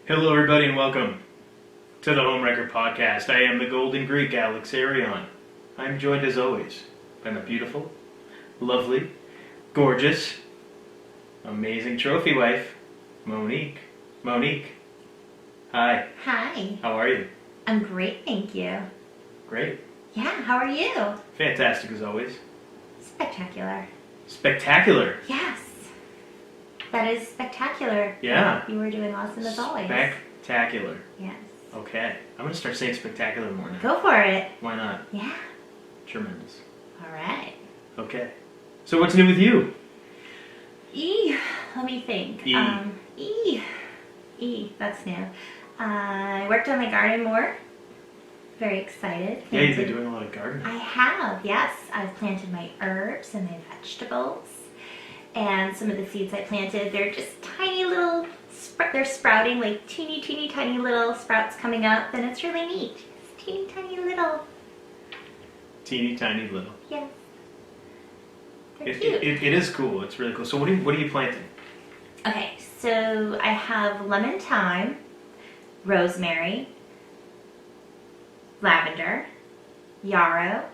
Hello, everybody, and welcome to the Homewrecker Podcast. I am the Golden Greek, Alex Arion. I'm joined, as always, by my beautiful, lovely, gorgeous, amazing trophy wife, Monique. Monique, hi. Hi. How are you? I'm great, thank you. Great. Yeah, how are you? Fantastic, as always. Spectacular. Spectacular. Yes. That is spectacular. Yeah. You were doing awesome as always. Spectacular. Yes. Okay. I'm going to start saying spectacular more now. Go for it. Why not? Yeah. Tremendous. All right. Okay. So what's new with you? Let me think. E. That's new. I worked on my garden more. Very excited. Yeah, you've been doing a lot of gardening. I have, yes. I've planted my herbs and my vegetables. And some of the seeds I planted, they're just tiny little, they're sprouting, like teeny tiny little sprouts coming up. And it's really neat. It's teeny tiny little. Teeny tiny little. Yes. They're cute. It is cool. It's really cool. So what are you planting? Okay, so I have lemon thyme, rosemary, lavender, yarrow,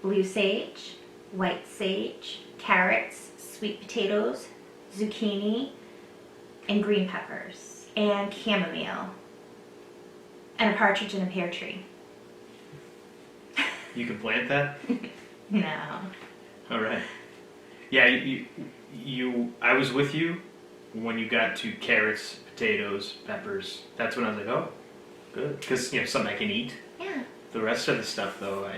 blue sage, white sage, carrots, sweet potatoes, zucchini, and green peppers, and chamomile, and a partridge in a pear tree. You can plant that? No. All right. Yeah, you. I was with you when you got to carrots, potatoes, peppers. That's when I was like, oh, good, because something I can eat. Yeah. The rest of the stuff, though,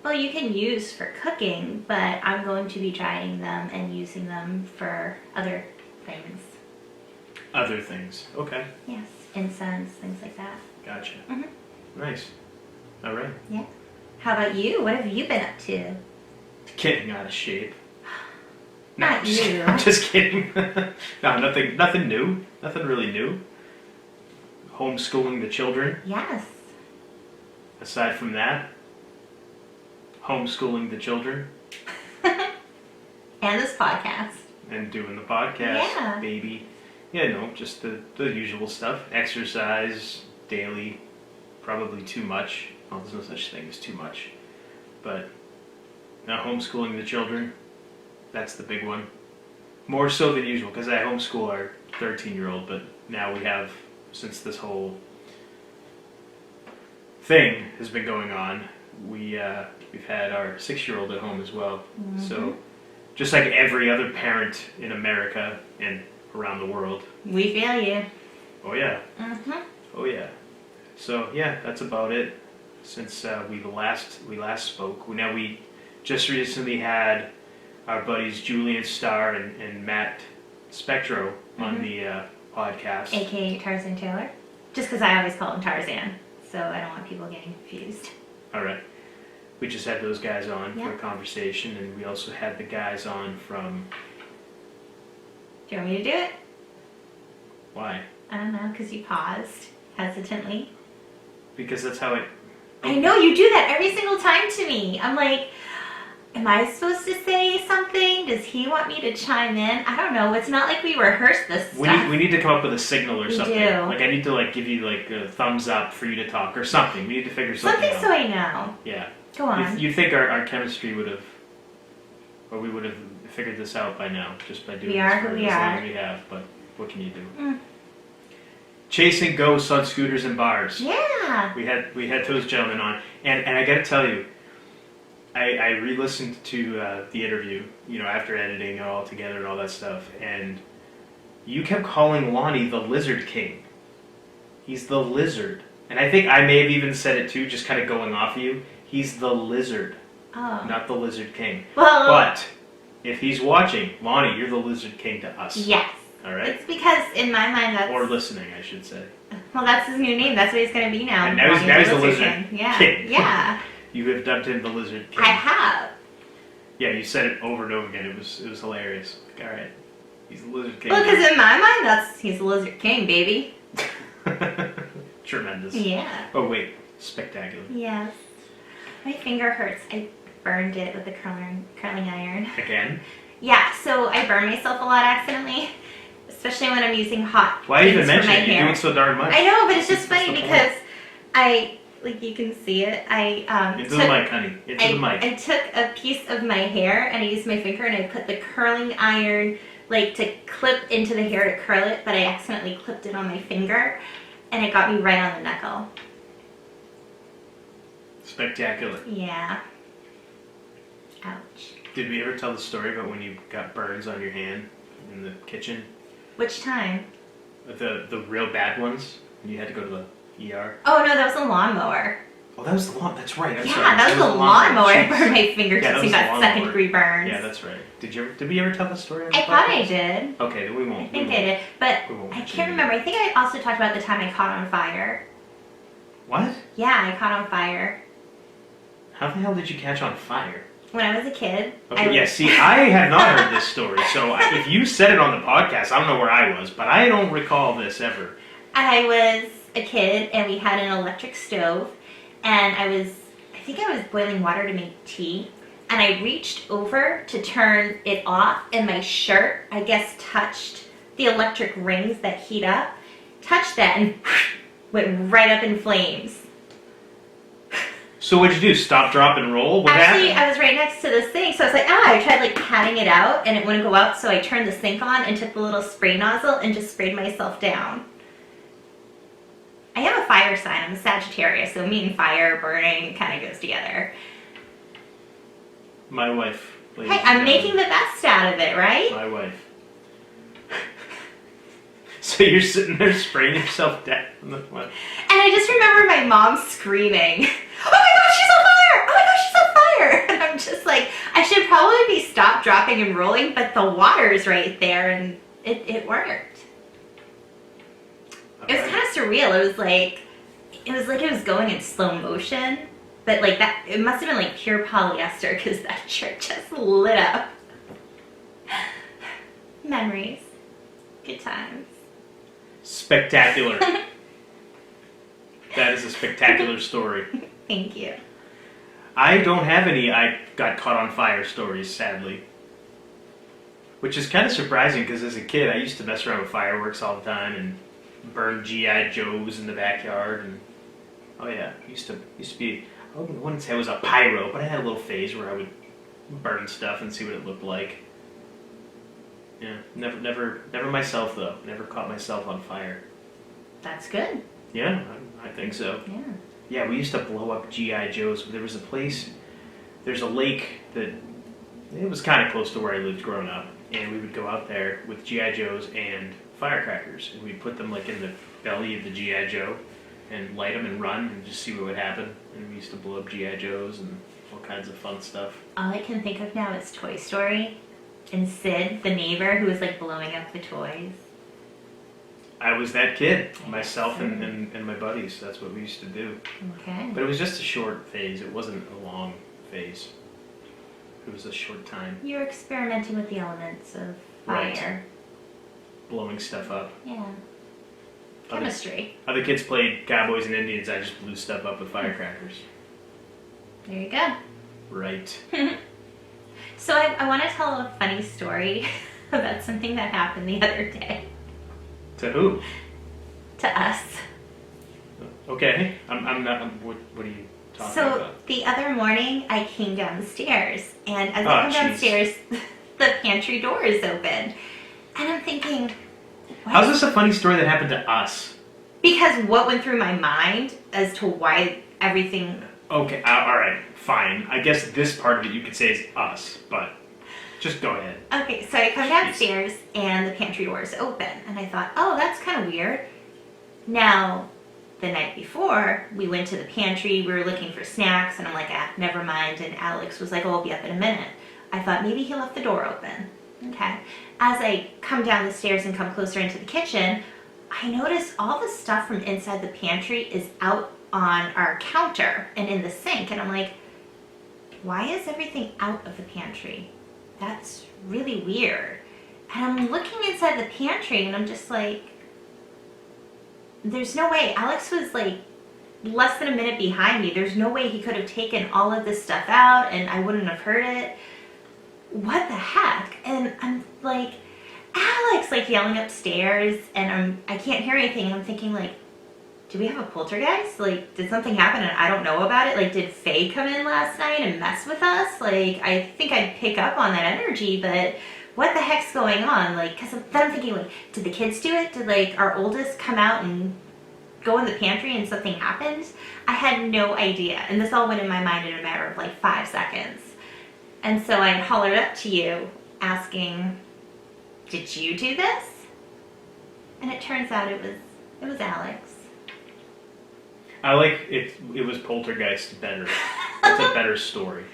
Well, you can use for cooking, but I'm going to be trying them and using them for other things. Other things. Okay. Yes, incense, things like that. Gotcha. Mhm. Nice. All right. Yeah. How about you? What have you been up to? Getting out of shape. No, Not you. I'm just kidding. No, nothing new. Nothing really new. Homeschooling the children. Yes. Aside from that, homeschooling the children. And this podcast. And doing the podcast, Yeah. baby. Yeah, no, just the usual stuff. Exercise daily, probably too much. Well, there's no such thing as too much. But now homeschooling the children, that's the big one. More so than usual, because I homeschool our 13-year-old, but now we have, since this whole thing has been going on, we've had our 6-year-old at home as well. Mm-hmm. So just like every other parent in America and around the world. We feel you. Oh yeah. Mm-hmm. Oh yeah. So yeah, that's about it. Since we last spoke, we just recently had our buddies Julian Starr and Matt Spectro on the podcast. AKA Tarzan Taylor. Just because I always call him Tarzan, so I don't want people getting confused. All right. We just had those guys on Yeah. for a conversation, and we also had the guys on from. Do you want me to do it? Why? I don't know, because you paused hesitantly. Because that's how it. I know, you do that every single time to me. I'm like, am I supposed to say something? Does he want me to chime in? I don't know. It's not like we rehearsed this stuff. We need to come up with a signal or We something. do. Like I need to give you a thumbs up for you to talk or something. We need to figure something out. Something so I know. Yeah. Go on. You'd think our chemistry would have, or we would have figured this out by now, just by doing We this are for who as we long are. as we have. But what can you do? Mm. Chasing ghosts on scooters and bars. Yeah. We had those gentlemen on, and I got to tell you, I re-listened to the interview, after editing it all together and all that stuff, and you kept calling Lonnie the Lizard King. He's the lizard, and I think I may have even said it too, just kind of going off of you. He's the lizard, Oh. not the Lizard King. Well. But if he's watching, Lonnie, you're the Lizard King to us. Yes. All right. It's because in my mind that's. Or listening, I should say. Well, that's his new name. That's what he's going to be now. And now he's the Lizard King. Yeah. King. Yeah. You have dubbed him the Lizard King. I have. Yeah, you said it over and over again. It was hilarious. All right, he's the Lizard King. Well, because in my mind, he's the Lizard King, baby. Tremendous. Yeah. Oh wait, spectacular. Yes. My finger hurts. I burned it with a curling iron. Again? Yeah, so I burn myself a lot accidentally. especially when I'm using hot Why things even for mention my it? You're hair. doing so darn much. I know, but it's just That's funny the because point. like you can see it. Into the mic, honey. Into the mic. I took a piece of my hair and I used my finger and I put the curling iron like to clip into the hair to curl it, but I accidentally clipped it on my finger and it got me right on the knuckle. Spectacular. Yeah. Ouch. Did we ever tell the story about when you got burns on your hand in the kitchen? Which time? The real bad ones? And you had to go to the ER? Oh no, that was a lawnmower. Oh, that was the lawn. That's right. Yeah, that was the lawnmower. I burned my Yeah, fingertips that was and the got lawnmower. second degree burns. Yeah, that's right. Did we ever tell the story? On the I thought I podcast? did. Okay, then we I won't. think we I won't. did, but We won't I mention can't it. remember. I think I also talked about the time I caught on fire. What? Yeah, I caught on fire. How the hell did you catch on fire? When I was a kid. Okay, yeah, see, I have not heard this story, so if you said it on the podcast, I don't know where I was, but I don't recall this ever. I was a kid and we had an electric stove and I think I was boiling water to make tea and I reached over to turn it off and my shirt, I guess, touched the electric rings that heat up, touched that and went right up in flames. So what'd you do? Stop, drop, and roll? What Actually, happened? I was right next to the sink, so I was like, I tried like patting it out and it wouldn't go out, so I turned the sink on and took the little spray nozzle and just sprayed myself down. I have a fire sign. I'm a Sagittarius, so me and fire, burning kind of goes together. My wife. ladies Hey, and I'm gentlemen. making the best out of it, right? My wife. So you're sitting there spraying yourself down. What? And I just remember my mom screaming, "Oh my gosh, she's on fire! Oh my gosh, she's on fire!" And I'm just like, I should probably be stop, dropping, and rolling, but the water's right there, and it worked. It was kind of surreal. It was like it was going in slow motion, but like that, it must have been like pure polyester because that shirt just lit up. Memories, good times. Spectacular. That is a spectacular story. Thank you. I don't have any I got caught on fire stories, sadly. Which is kind of surprising because as a kid I used to mess around with fireworks all the time and burn G.I. Joes in the backyard and oh yeah, used to be, I wouldn't say I was a pyro, but I had a little phase where I would burn stuff and see what it looked like. Yeah, never myself though. Never caught myself on fire. That's good. Yeah, I think so. Yeah. Yeah, we used to blow up G.I. Joes. There was a place, there's a lake that, it was kind of close to where I lived growing up, and we would go out there with G.I. Joes and firecrackers, and we'd put them like in the belly of the G.I. Joe and light them and run and just see what would happen. And we used to blow up G.I. Joes and all kinds of fun stuff. All I can think of now is Toy Story and Sid, the neighbor who was like blowing up the toys. I was that kid, myself and my buddies. That's what we used to do. Okay. But it was just a short phase. It wasn't a long phase. It was a short time. You're experimenting with the elements of Right. fire. Blowing stuff up. Yeah. Chemistry. Other kids played Cowboys and Indians. I just blew stuff up with firecrackers. There you go. Right. So I want to tell a funny story about something that happened the other day To who? to us. Okay. I'm not. What are you talking So about? the other morning I came down the stairs, and as Oh, I come jeez. downstairs, the pantry door is open. And I'm thinking, what? How's this a funny story that happened to us? Because what went through my mind as to why everything... Okay. All right. Fine. I guess this part of it you could say is us, but just go ahead. Okay, so I come downstairs and the pantry door is open. And I thought, oh, that's kind of weird. Now, the night before, we went to the pantry, we were looking for snacks, and I'm like, never mind. And Alex was like, oh, I'll be up in a minute. I thought maybe he left the door open. Okay. As I come down the stairs and come closer into the kitchen, I notice all the stuff from inside the pantry is out on our counter and in the sink. And I'm like, why is everything out of the pantry? That's really weird. And I'm looking inside the pantry and I'm just like, there's no way. Alex was like less than a minute behind me. There's no way he could have taken all of this stuff out and I wouldn't have heard it. What the heck? And I'm like, Alex, like yelling upstairs, and I can't hear anything. I'm thinking like, do we have a poltergeist? Like, did something happen and I don't know about it? Like, did Faye come in last night and mess with us? Like, I think I'd pick up on that energy, but what the heck's going on? Like, because then I'm thinking, like, did the kids do it? Did, like, our oldest come out and go in the pantry and something happened? I had no idea. And this all went in my mind in a matter of, like, 5 seconds. And so I hollered up to you asking, did you do this? And it turns out it was Alex. I like it. It was poltergeist better. It's a better story.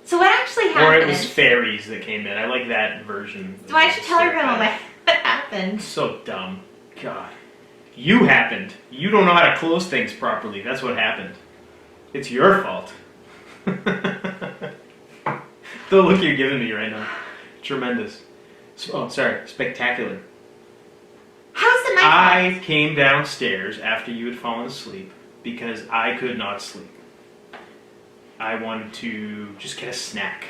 So what actually happened? Or it was fairies that came in. I like that version. So why don't you tell everyone what happened? So dumb. God. You happened. You don't know how to close things properly. That's what happened. It's your fault. The look you're giving me right now. Tremendous. Oh, sorry. Spectacular. How's it my fault? I came downstairs after you had fallen asleep because I could not sleep. I wanted to just get a snack.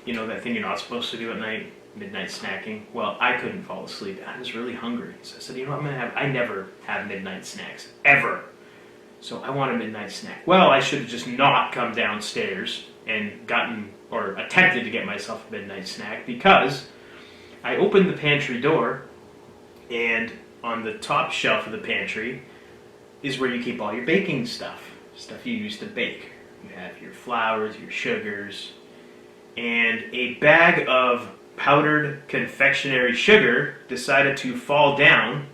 You know, that thing you're not supposed to do at night, midnight snacking? Well, I couldn't fall asleep. I was really hungry. So I said, you know what I'm going to have? I never have midnight snacks. Ever. So I want a midnight snack. Well, I should have just not come downstairs and gotten, or attempted to get myself a midnight snack because I opened the pantry door and on the top shelf of the pantry is where you keep all your baking stuff. Stuff you use to bake. You have your flours, your sugars, and a bag of powdered confectionery sugar decided to fall down,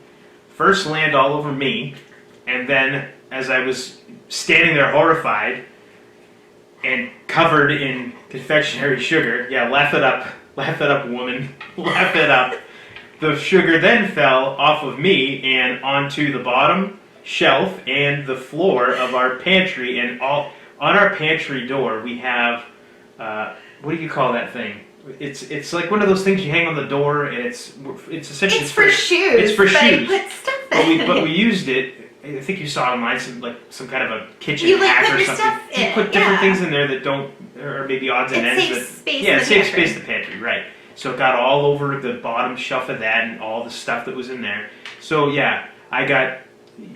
first land all over me, and then as I was standing there horrified and covered in confectionery sugar, yeah, laugh it up, woman, laugh it up. The sugar then fell off of me and onto the bottom shelf and the floor of our pantry, and all on our pantry door we have what do you call that thing? It's like one of those things you hang on the door, and it's essentially it's for shoes. It's for shoes. Put stuff in. But we used it. I think you saw online some kind of a kitchen you, like, hack put or your something. Stuff in. You put different things in there that don't, or maybe odds and ends. Saves space. Yeah, in it the saves pantry. space in the pantry, right? So it got all over the bottom shelf of that and all the stuff that was in there. So yeah, I got.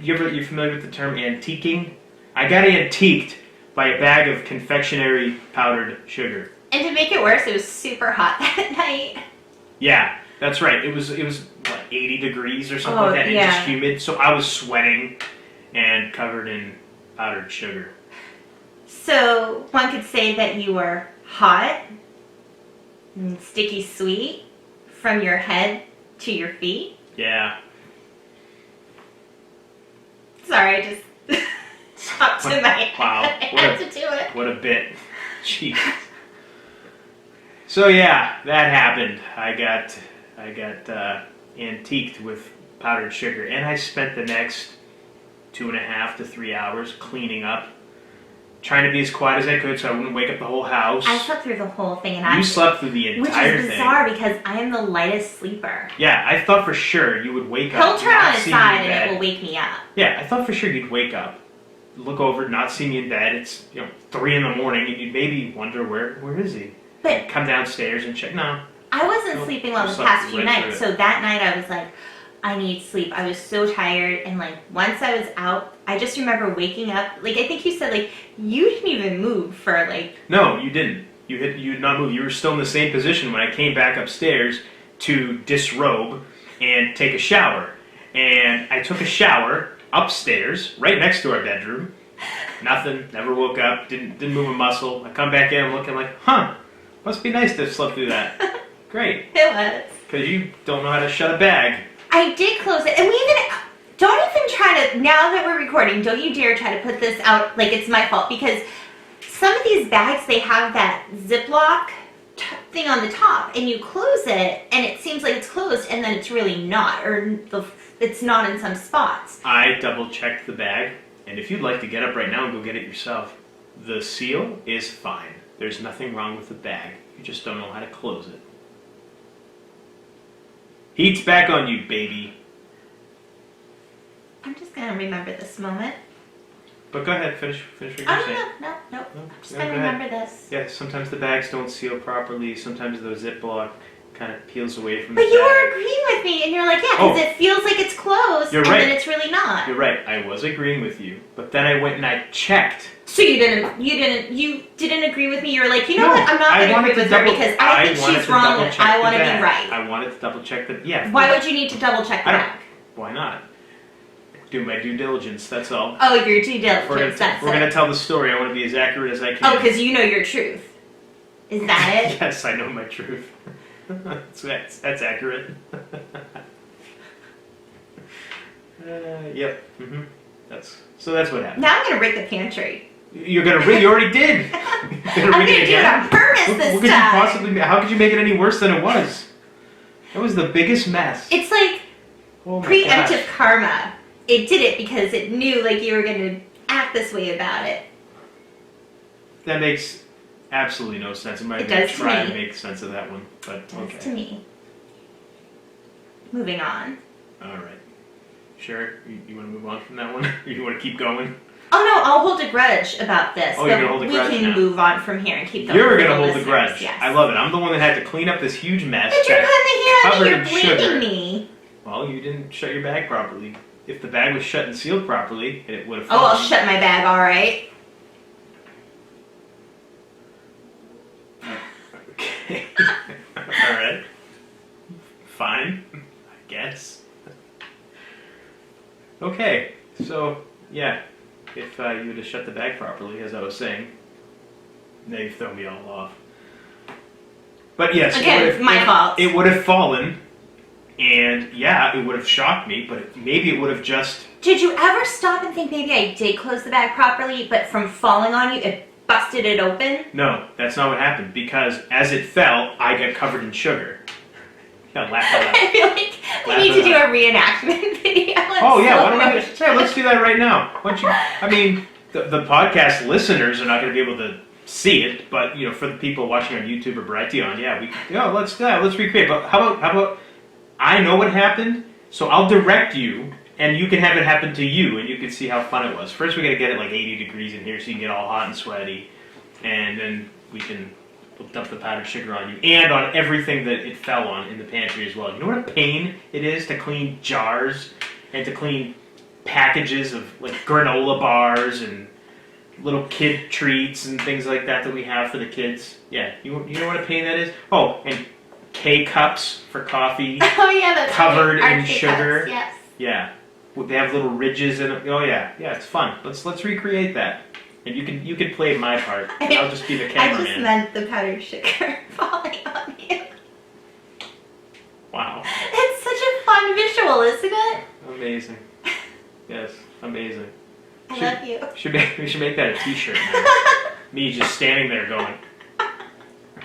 You familiar with the term antiquing? I got antiqued by a bag of confectionery powdered sugar. And to make it worse, it was super hot that night. Yeah, that's right. It was what, 80 degrees or something like that, and yeah. just humid. So I was sweating and covered in powdered sugar. So one could say that you were hot and sticky sweet from your head to your feet. Yeah. Sorry, I just popped in my head. Wow. I had to do it. What a bit. Jeez. So yeah, that happened. I got antiqued with powdered sugar, and I spent the next 2.5 to 3 hours cleaning up, trying to be as quiet as I could so I wouldn't wake up the whole house. I slept through the whole thing, and You slept through the entire thing. which is bizarre because I am the lightest sleeper. Yeah, I thought for sure you would wake up. He'll turn on not his see me in side and bed. it will wake me up. Yeah, I thought for sure you'd wake up, look over, not see me in bed. It's 3 a.m, and you'd maybe wonder where is he? But Come downstairs and check. No. I wasn't Nope. sleeping well the Slept past few right nights, through so that night I was like, I need sleep. I was so tired, and like once I was out, I just remember waking up. Like I think you said, like you didn't even move for like. No, you didn't. You did not move. You were still in the same position when I came back upstairs to disrobe and take a shower. And I took a shower upstairs, right next to our bedroom. Nothing. Never woke up. Didn't move a muscle. I come back in. I'm looking like, must be nice to have slept through that. Great. It was. Because you don't know how to shut a bag. I did close it, and we even don't even try to. Now that we're recording, don't you dare try to put this out like it's my fault, because some of these bags, they have that Ziploc thing on the top, and you close it, and it seems like it's closed, and then it's really not, or it's not in some spots. I double checked the bag, and if you'd like to get up right now and go get it yourself, the seal is fine. There's nothing wrong with the bag. You just don't know how to close it. Heat's back on you, baby. I'm just gonna remember this moment. But go ahead, finish what you're Oh saying. no. No, I'm just yeah, gonna go ahead. remember this. Yeah, sometimes the bags don't seal properly. Sometimes the Ziploc kind of peels away from But the you bag. were agreeing with me, and you're like, yeah, because it feels like it's closed, You're and right. then it's really not. You're right. I was agreeing with you, but then I went and I checked. So you didn't agree with me. You were like, you know what? I'm not I going to wanted agree to with her double- because I think wanted she's to wrong and double-check I the want to be bag. right. I wanted to double check that. Yeah. Why would you need to double check the I don't- bag? Why not? Do my due diligence. That's all. Oh, your due If we're diligence. That's gonna it. tell the story, I want to be as accurate as I can. Oh, because you know your truth. Is that it? Yes, I know my truth. that's accurate. Yep. That's what happened. Now I'm going to rig the pantry. You're gonna rig. You already did. I'm going to do it on purpose What this could you time. possibly? How could you make it any worse than it was? It was the biggest mess. It's like Oh my preemptive gosh. karma. It did it because it knew like you were going to act this way about it. That makes absolutely no sense. I'm It not even does to try to me. make sense of that one, but It does okay. to me. Moving on. All right. Sure. You want to move on from that one? Or you want to keep going? Oh no, I'll hold a grudge about this. Oh, but you're gonna hold a grudge we can now. move on from here and keep the You're gonna little hold the listeners, grudge. Yes. I love it. I'm the one that had to clean up this huge mess. But you're that cutting the hair on me. covered You're in blaming sugar. me. Well, you didn't shut your bag properly. If the bag was shut and sealed properly, it would have. Oh, I'll shut my bag. All right. Okay. All right. Fine. I guess. Okay. So yeah, if you would have shut the bag properly, as I was saying, now you've thrown me all off. But yes, Again, my fault. It would have fallen, and yeah, it would have shocked me. But maybe it would have just. Did you ever stop and think maybe I did close the bag properly, but from falling on you, it busted it open? No, that's not what happened. Because as it fell, I got covered in sugar. Yeah, laugh out loud. I feel like we Laugh need it to do out. a reenactment video. Oh yeah, why slow don't we? motion. Yeah, let's do that right now. Why don't you? I mean, the podcast listeners are not going to be able to see it, but you know, for the people watching on YouTube or Brighteon, yeah, let's do that. Let's recreate. But how about I know what happened, so I'll direct you, and you can have it happen to you, and you can see how fun it was. First, we got to get it like 80 degrees in here, so you can get all hot and sweaty, and then we'll dump the powdered sugar on you and on everything that it fell on in the pantry as well. You know what a pain it is to clean jars and to clean packages of like granola bars and little kid treats and things like that we have for the kids. Yeah, you know what a pain that is? Oh, and K-cups for coffee. Oh yeah, that's Covered right. in Our K-cups, sugar. Yes. Yeah, they have little ridges in it. Oh yeah, it's fun. Let's recreate that. And you can play my part. I'll just be the I cameraman. just meant the powdered sugar falling on you. Wow. It's such a fun visual, isn't it? Amazing. Yes, amazing. I love you. We should make that a t-shirt now. Me just standing there going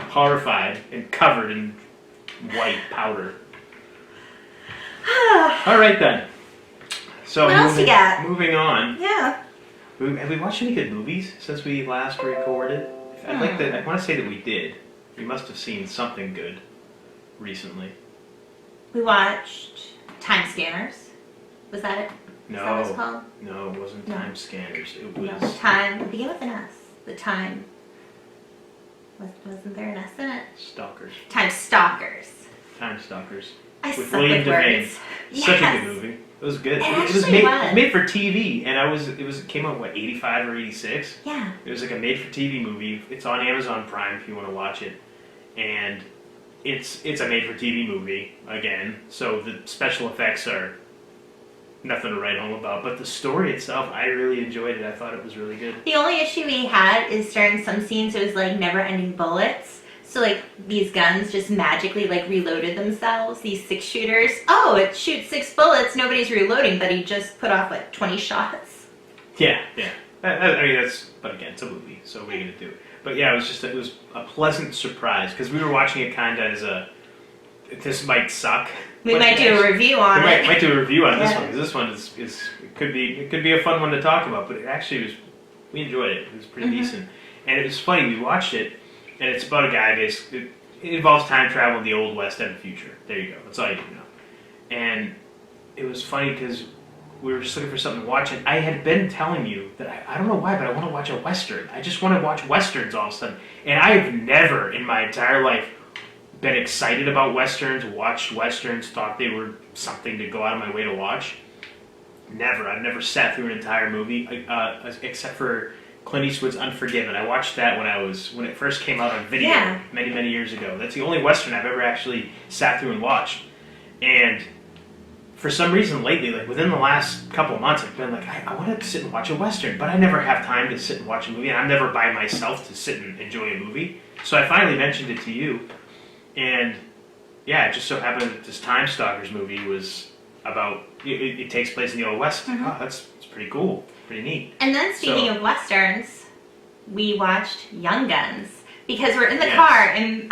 horrified and covered in white powder. All right then. So What else you got? Moving on. Yeah. Have we watched any good movies since we last recorded? I want to say that we did. We must have seen something good recently. We watched Time Scanners. Was that it? Is that what it's No, called? no, it wasn't No. Time Scanners. It No. was Time. Begin with an S. The Time. Wasn't there an S in it? Stalkers. Time Stalkers. Time Stalkers. I With suck William with Devane. words. Such a Yes. good movie. It was good. It was actually made was. made for TV, and it came out what 85 or 86. Yeah. It was like a made for TV movie. It's on Amazon Prime if you want to watch it, and it's a made for TV movie again. So the special effects are nothing to write home about, but the story itself, I really enjoyed it. I thought it was really good. The only issue we had is during some scenes it was like never-ending bullets. So like these guns just magically like reloaded themselves. These 6-shooters. Oh, it shoots 6 bullets. Nobody's reloading, but he just put off like 20 shots. Yeah. I mean but again, it's a movie, so what are you gonna do? But yeah, it was a pleasant surprise because we were watching it kind of as this might suck. We might do a review on it. Might do a review on this Yeah. one because this one is it could be a fun one to talk about. But it actually was, we enjoyed it. It was pretty decent, and it was funny. We watched it, and it's about a guy basically. It involves time travel in the old west and the future. There you go. That's all you need to know. And it was funny because we were just looking for something to watch, and I had been telling you that I don't know why, but I want to watch a western. I just want to watch westerns all of a sudden, and I have never in my entire life been excited about westerns, watched westerns, thought they were something to go out of my way to watch. Never. I've never sat through an entire movie, except for Clint Eastwood's Unforgiven. I watched that when it first came out on video many, many years ago. That's the only western I've ever actually sat through and watched. And for some reason lately, like within the last couple of months, I've been like, I want to sit and watch a western, but I never have time to sit and watch a movie, and I'm never by myself to sit and enjoy a movie. So I finally mentioned it to you, and yeah, it just so happened that this Time Stalkers movie was about, it takes place in the Old West. Mm-hmm. Oh, that's pretty cool, pretty neat. And then speaking of westerns, we watched Young Guns, because we're in the car, and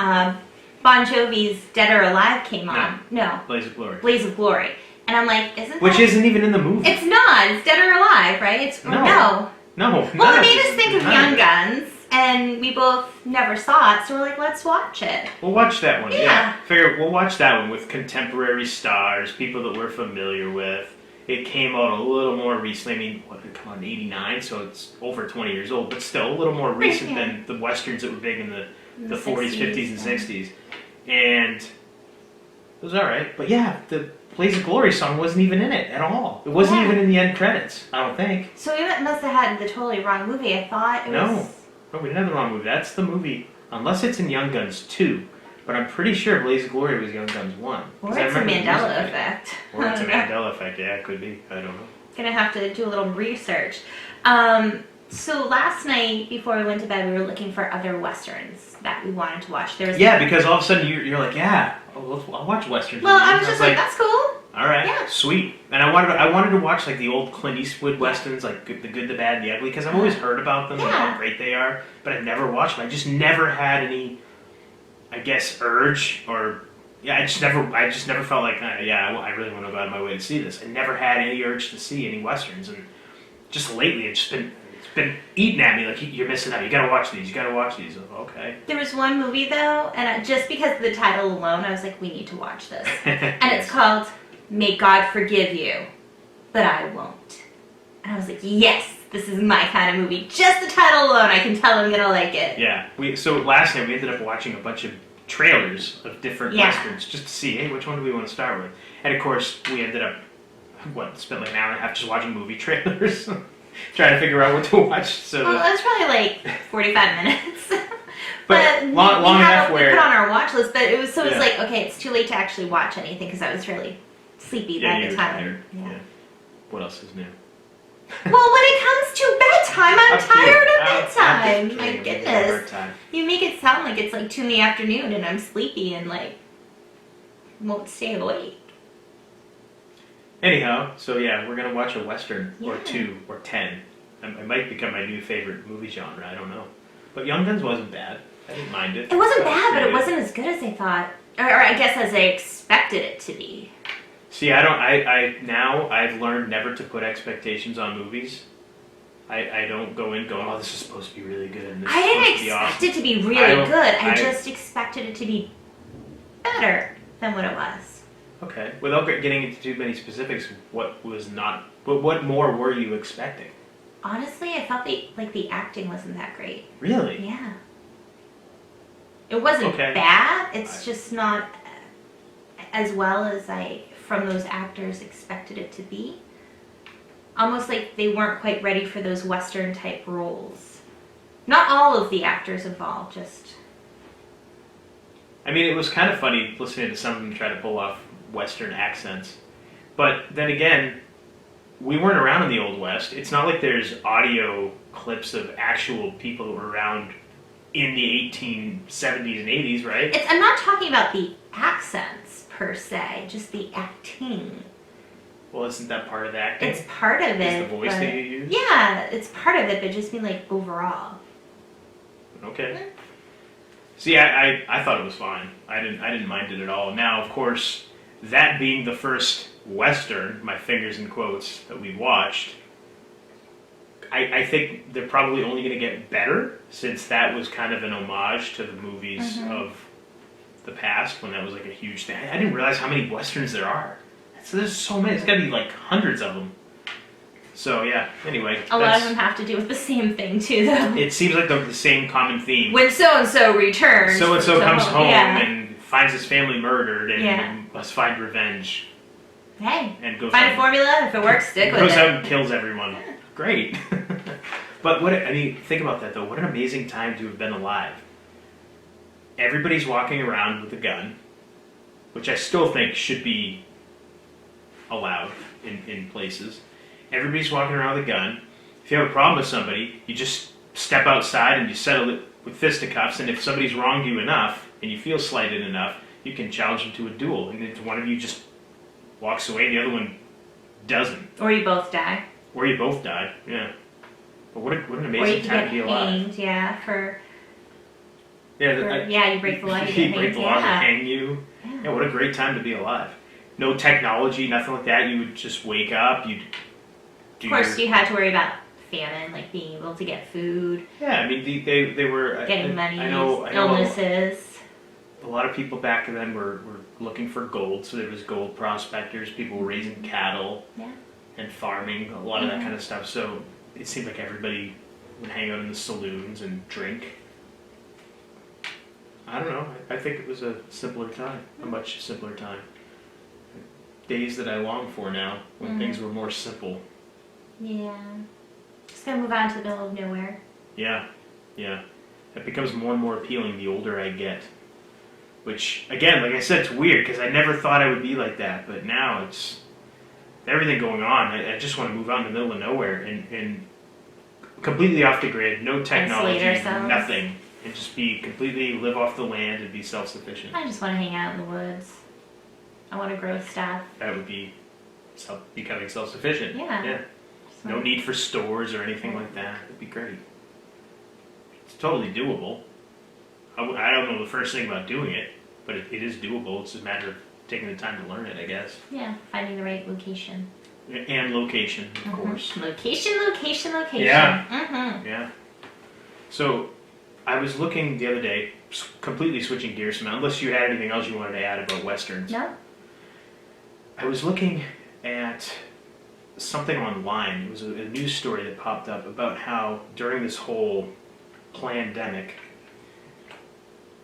Bon Jovi's Dead or Alive came on. No. Blaze of Glory. Blaze of Glory. And I'm like, Which isn't even in the movie. It's not. It's Dead or Alive, right? It's No. Well, it made us think of Young Guns, and we both never saw it, so we're like, let's watch it. We'll watch that one. Yeah. Figure we'll watch that one with contemporary stars, people that we're familiar with. It came out a little more recently. I mean, what did it come out in '89? So it's over 20 years old, but still a little more recent than the westerns that were big in the 40s, 50s, and 60s. And it was all right. But yeah, the Blaze of Glory song wasn't even in it at all. It wasn't even in the end credits, I don't think. So we must have had the totally wrong movie. I thought it was... No, we didn't have the wrong movie. That's the movie, unless it's in Young Guns 2. But I'm pretty sure Blaze of Glory was Young Guns 1. Or it's a Mandela effect. Or it's a Mandela effect, yeah, it could be. I don't know. Gonna have to do a little research. So last night, before we went to bed, we were looking for other westerns that we wanted to watch. There was because all of a sudden you're like, I'll watch westerns. Well, I was just like, that's cool. All right, yeah. Sweet. And I wanted to watch like the old Clint Eastwood westerns, like The Good, the Bad, and the Ugly, because I've always heard about them and how great they are, but I've never watched them. I just never had any, I guess, urge or I just never felt like I really want to go out of my way to see this. I never had any urge to see any westerns, and just lately it's been eating at me like you're missing out. You gotta watch these. You gotta watch these. Okay. There was one movie though, and just because of the title alone, I was like, we need to watch this. And it's called May God Forgive You, But I Won't. And I was like, yes, this is my kind of movie. Just the title alone, I can tell I'm gonna like it. Yeah. So last night we ended up watching a bunch of trailers of different westerns just to see, hey, which one do we want to start with? And of course, we ended up spent like an hour and a half just watching movie trailers. Trying to figure out what to watch. So well, it was probably like 45 minutes. but long enough where we put on our watch list. But it was like, okay, it's too late to actually watch anything because I was really sleepy by the time. Yeah. What else is new? Well, when it comes to bedtime, I'm tired of bedtime. My goodness, you make it sound like it's like 2 in the afternoon and I'm sleepy and like won't stay awake. Anyhow, so yeah, we're gonna watch a western or 2 or 10. It might become my new favorite movie genre. I don't know, but Young Guns wasn't bad. I didn't mind it. It wasn't bad, but it wasn't as good as I thought, or I guess as I expected it to be. See, I've learned never to put expectations on movies. I don't go in going, oh, this is supposed to be really good. And this I didn't is supposed expect it to be really good. I just expected it to be better than what it was. Okay. Without getting into too many specifics, what more were you expecting? Honestly, I thought the acting wasn't that great. Really? Yeah. It wasn't bad. It's just not as well as I, from those actors, expected it to be. Almost like they weren't quite ready for those Western type roles. Not all of the actors involved, just... I mean, it was kind of funny listening to some of them try to pull off Western accents. But then again, we weren't around in the Old West. It's not like there's audio clips of actual people who were around in the 1870s and 80s, right? I'm not talking about the accents per se, just the acting. Well, isn't that part of the acting? It's part of it. Is the voice that you use? Yeah, it's part of it, but just mean like overall. Okay. See, I thought it was fine. I didn't mind it at all. Now, of course, that being the first Western, my fingers in quotes, that we watched, I think they're probably only going to get better, since that was kind of an homage to the movies of the past, when that was like a huge thing. I didn't realize how many Westerns there are. So there's so many. It's got to be like hundreds of them. So yeah, anyway. A lot of them have to do with the same thing too, though. It seems like the same common theme. When so-and-so returns. So-and-so comes home and finds his family murdered and Yeah. must find revenge. Hey, And goes find out, a formula. If it works, stick with goes it. out and kills everyone. Great. But think about that though. What an amazing time to have been alive. Everybody's walking around with a gun, which I still think should be allowed in places. Everybody's walking around with a gun. If you have a problem with somebody, you just step outside and you settle it with fisticuffs. And if somebody's wronged you enough and you feel slighted enough, you can challenge them to a duel. And if one of you just walks away, the other one doesn't. Or you both die. Or you both die. Yeah. But what an Or you amazing can time get to be alive. hanged, yeah, Yeah, you break the law, you you get break hanged, the law and yeah. hang you. Yeah. Yeah, what a great time to be alive. No technology, nothing like that. You would just wake up. You'd do Of course, you had to worry about famine, like being able to get food, Yeah, I mean they were getting money, I know illnesses. a lot of people back then were looking for gold, so there was gold prospectors. People were raising cattle Yeah. and farming, a lot of that kind of stuff. So it seemed like everybody would hang out in the saloons and drink. I don't know. I think it was a simpler time, a much simpler time. Days that I long for now, when things were more simple. Yeah. Just gonna move on to the middle of nowhere. Yeah, yeah. It becomes more and more appealing the older I get. Which, again, like I said, it's weird because I never thought I would be like that. But now it's everything going on. I just want to move out in the middle of nowhere and completely off the grid, no technology, Isolate ourselves. nothing. And just be completely live off the land and be self-sufficient. I just want to hang out in the woods. I want to grow stuff. That would be becoming self-sufficient. Yeah. No need for stores or anything like that. It'd be great. It's totally doable. I don't know the first thing about doing it, but it is doable. It's a matter of taking the time to learn it, I guess. Yeah, finding the right location. And location, of course. Location. Yeah. Mm-hmm. Yeah. So, I was looking the other day, completely switching gears now, unless you had anything else you wanted to add about Westerns. No? I was looking at something online. It was a news story that popped up about how during this whole pandemic,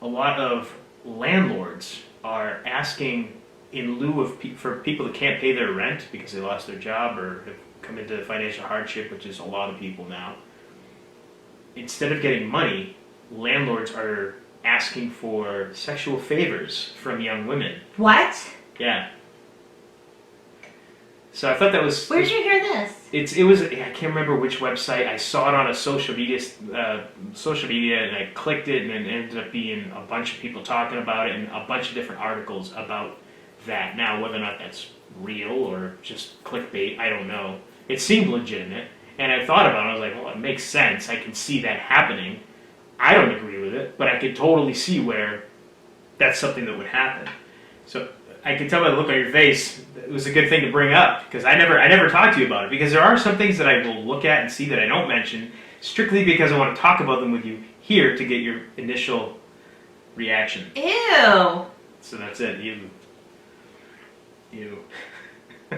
a lot of landlords are asking in lieu of for people that can't pay their rent because they lost their job or have come into financial hardship, which is a lot of people now. Instead of getting money, landlords are asking for sexual favors from young women. What? Yeah. So I thought that was. Where did you hear this? It was. I can't remember which website. I saw it on a social media, and I clicked it, and it ended up being a bunch of people talking about it, and a bunch of different articles about that. Now, whether or not that's real or just clickbait, I don't know. It seemed legitimate, and I thought about it. I was like, well, it makes sense. I can see that happening. I don't agree with it, but I could totally see where that's something that would happen. So I can tell by the look on your face, it was a good thing to bring up, because I never talked to you about it, because there are some things that I will look at and see that I don't mention, strictly because I want to talk about them with you here to get your initial reaction. Ew. So that's it. You.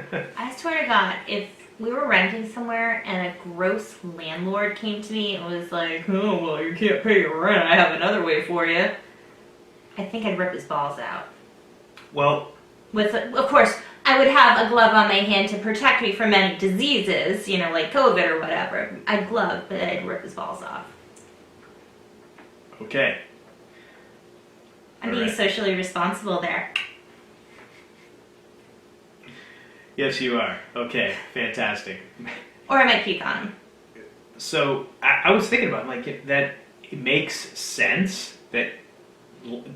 I swear to God, if we were renting somewhere and a gross landlord came to me and was like, oh, well, you can't pay your rent, I have another way for you, I think I'd rip his balls out. Well, Of course, I would have a glove on my hand to protect me from any diseases, like COVID or whatever. I'd glove, but I'd rip his balls off. okay. I'm being socially responsible there. Yes, you are. Okay, fantastic. Or I might puke on him. So I was thinking about that. It makes sense that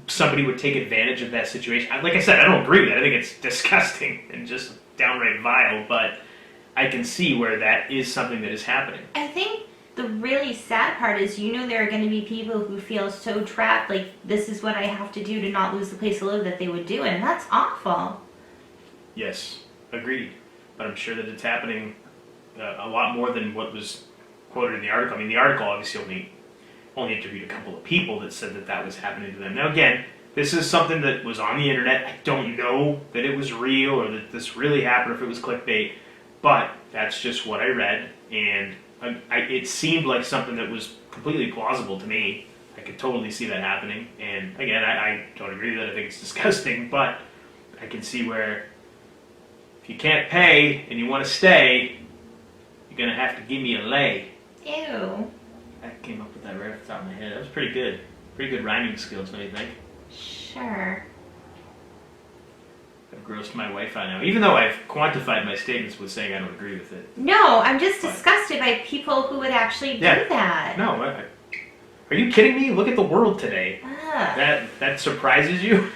somebody would take advantage of that situation. Like I said, I don't agree with that. I think it's disgusting and just downright vile. But I can see where that is something that is happening. I think the really sad part is, there are going to be people who feel so trapped, like this is what I have to do to not lose the place to live, that they would do it, and that's awful. Yes, agreed. But I'm sure that it's happening a lot more than what was quoted in the article. I mean, the article obviously only interviewed a couple of people that said that was happening to them. Now, again, this is something that was on the internet. I don't know that it was real or that this really happened, or if it was clickbait, but that's just what I read, and it seemed like something that was completely plausible to me. I could totally see that happening. And again, I don't agree with that. I think it's disgusting, but I can see where if you can't pay and you want to stay, you're going to have to give me a lay. Ew. I came up with that right off the top of my head. That was pretty good. Pretty good rhyming skills, don't you think? Sure. I've grossed my wife out now. Even though I've quantified my statements with saying I don't agree with it. No, I'm just But- disgusted by people who would actually do Yeah. that. No, are you kidding me? Look at the world today. Ugh. That surprises you?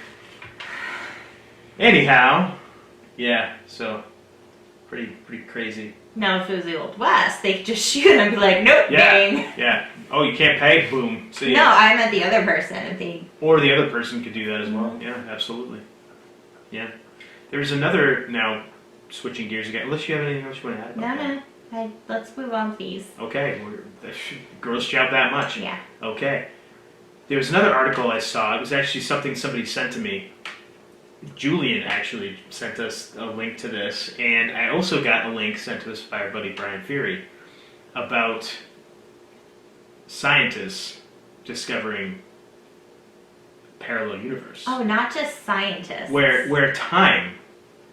Anyhow, yeah, so pretty crazy. Now, if it was the Old West, they could just shoot and be like, nope, Yeah, bang. yeah. Oh, you can't pay? Boom. See No, ya. I meant the other person. If they. Or the other person could do that as well. Mhm. Yeah, absolutely. Yeah. There's another, now, switching gears again, unless you have anything else you want to add about that. No. Let's move on, please. Okay, that grossed you out that much. Yeah. Okay. There was another article I saw. It was actually something somebody sent to me. Julian actually sent us a link to this, and I also got a link sent to us by our buddy Brian Fury about scientists discovering parallel universe. Oh, not just scientists. Where time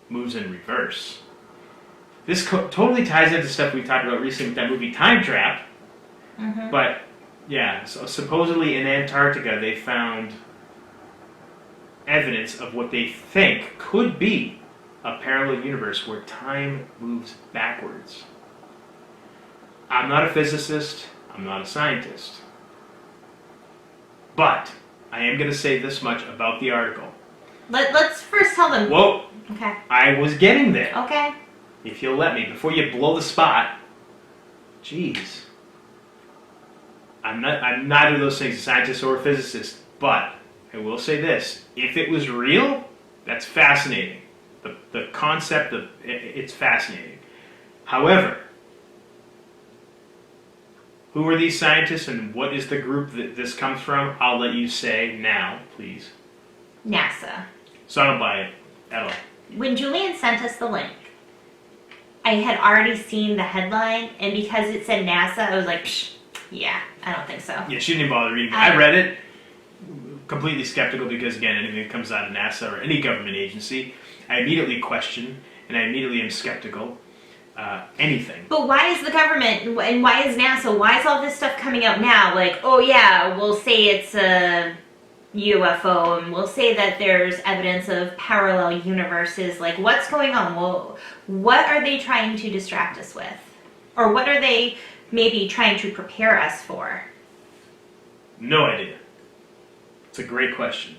moves in reverse. This totally ties into stuff we talked about recently with that movie Time Trap. Mm-hmm. But yeah, so supposedly in Antarctica they found evidence of what they think could be a parallel universe where time moves backwards. I'm not a physicist, I'm not a scientist. But I am going to say this much about the article. Let's first tell them. Whoa, Okay. I was getting there. Okay. If you'll let me, before you blow the spot. Jeez. I'm neither of those things, a scientist or a physicist, but I will say this. If it was real, that's fascinating. The concept of it's fascinating. However, who are these scientists and what is the group that this comes from? I'll let you say now, please. NASA. So I don't buy it at all. When Julian sent us the link, I had already seen the headline, and because it said NASA, I was like, psh, yeah, I don't think so. Yeah, she didn't even bother reading it. I read it, completely skeptical because, again, anything that comes out of NASA or any government agency, I immediately question and I immediately am skeptical. Anything. But why is the government, and why is NASA, why is all this stuff coming out now? Like, oh yeah, we'll say it's a UFO, and we'll say that there's evidence of parallel universes. Like, what's going on? Well, what are they trying to distract us with? Or what are they maybe trying to prepare us for? No idea. It's a great question.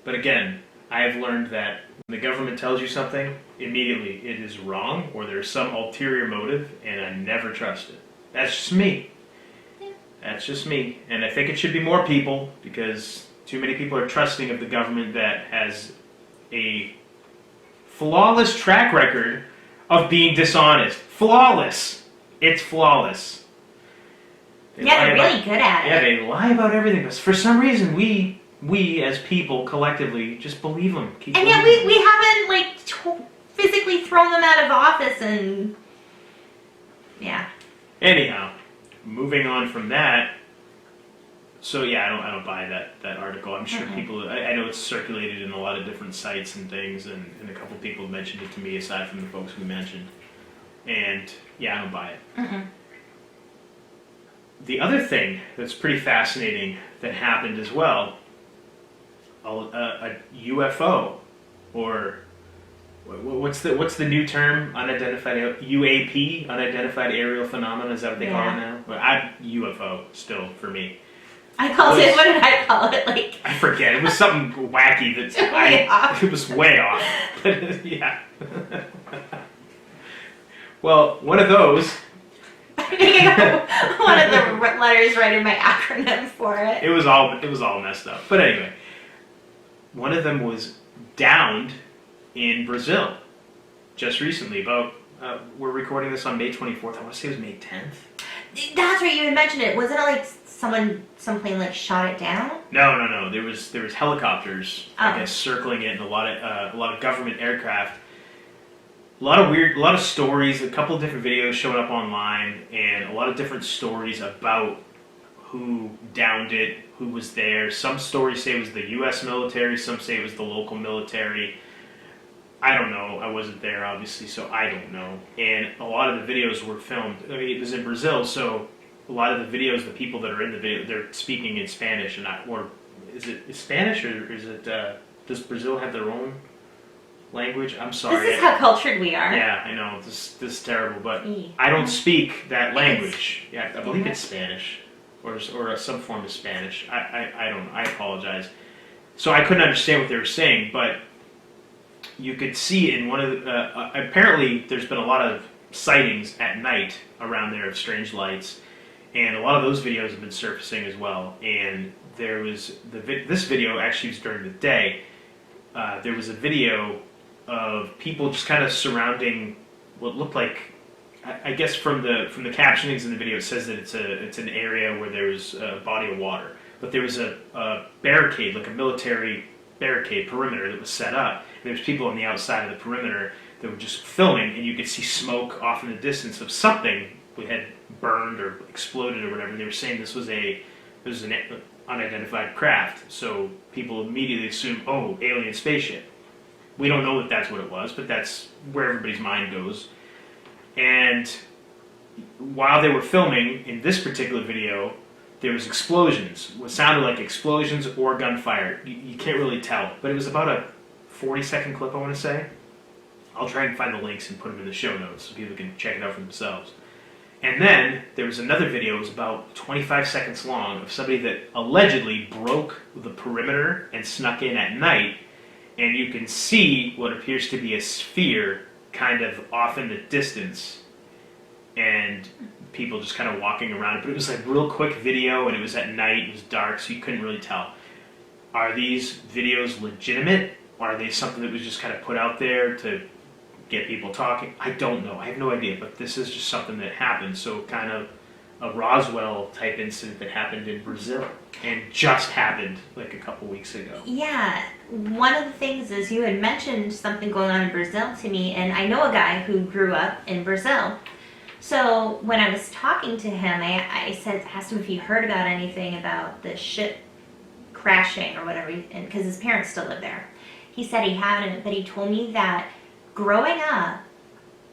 But again, I have learned that when the government tells you something, immediately it is wrong or there's some ulterior motive, and I never trust it. That's just me. That's just me. And I think it should be more people, because too many people are trusting of the government that has a flawless track record of being dishonest. Flawless. It's flawless. Yeah, they're really good at Yeah, it. they lie about everything, but for some reason we as people collectively just believe them. And yet we haven't, like, physically thrown them out of office, and yeah. Anyhow, moving on from that. So yeah, I don't buy that article. I'm sure people. I know it's circulated in a lot of different sites and things, and a couple people mentioned it to me aside from the folks we mentioned. And yeah, I don't buy it. Mm-mm. The other thing that's pretty fascinating that happened as well, a UFO, or what's the new term? Unidentified UAP, unidentified aerial phenomenon. Is that what they call it now? Well, UFO still for me. I called it, what did I call it? Like, I forget. It was something wacky that it was way off. But yeah. Well, one of those. I think I got one of the letters right in my acronym for it. It was all messed up. But anyway, one of them was downed in Brazil just recently. About we're recording this on May 24th. I want to say it was May 10th. That's right. You had mentioned it. Wasn't it like some plane like shot it down? No. There was helicopters, I Oh. guess, circling it, and a lot of government aircraft. A lot of stories, a couple of different videos showing up online, and a lot of different stories about who downed it, who was there. Some stories say it was the U.S. military, some say it was the local military. I don't know. I wasn't there, obviously, so I don't know. And a lot of the videos were filmed. I mean, it was in Brazil, so a lot of the videos, the people that are in the video, they're speaking in Spanish, and or is it Spanish or is it? Does Brazil have their own language? I'm sorry. This is how cultured we are. Yeah, I know. This is terrible, but I don't speak that language. Yeah, I believe it's Spanish, or some form of Spanish. I don't know. I apologize. So I couldn't understand what they were saying, but you could see in one of the, apparently there's been a lot of sightings at night around there of strange lights, and a lot of those videos have been surfacing as well. And there was this video actually was during the day. There was a video of people just kind of surrounding what looked like, I guess from the captionings in the video, it says that it's an area where there was a body of water, but there was a barricade, like a military barricade perimeter that was set up. There was people on the outside of the perimeter that were just filming, and you could see smoke off in the distance of something that had burned or exploded or whatever. And they were saying this was an unidentified craft, so people immediately assume, oh, alien spaceship. We don't know that that's what it was, but that's where everybody's mind goes. And while they were filming, in this particular video, there was explosions. What sounded like explosions or gunfire. You can't really tell, but it was about a 40-second clip, I want to say. I'll try and find the links and put them in the show notes so people can check it out for themselves. And then there was another video, it was about 25 seconds long, of somebody that allegedly broke the perimeter and snuck in at night, and you can see what appears to be a sphere kind of off in the distance, and people just kind of walking around it. But it was like real quick video, and it was at night, it was dark, so you couldn't really tell. Are these videos legitimate? Or are they something that was just kind of put out there to get people talking? I don't know. I have no idea. But this is just something that happened. So kind of a Roswell type incident that happened in Brazil and just happened like a couple weeks ago. Yeah. One of the things is you had mentioned something going on in Brazil to me, and I know a guy who grew up in Brazil. So when I was talking to him, I asked him if he heard about anything about the ship crashing or whatever, because his parents still live there. He said he hadn't, but he told me that growing up,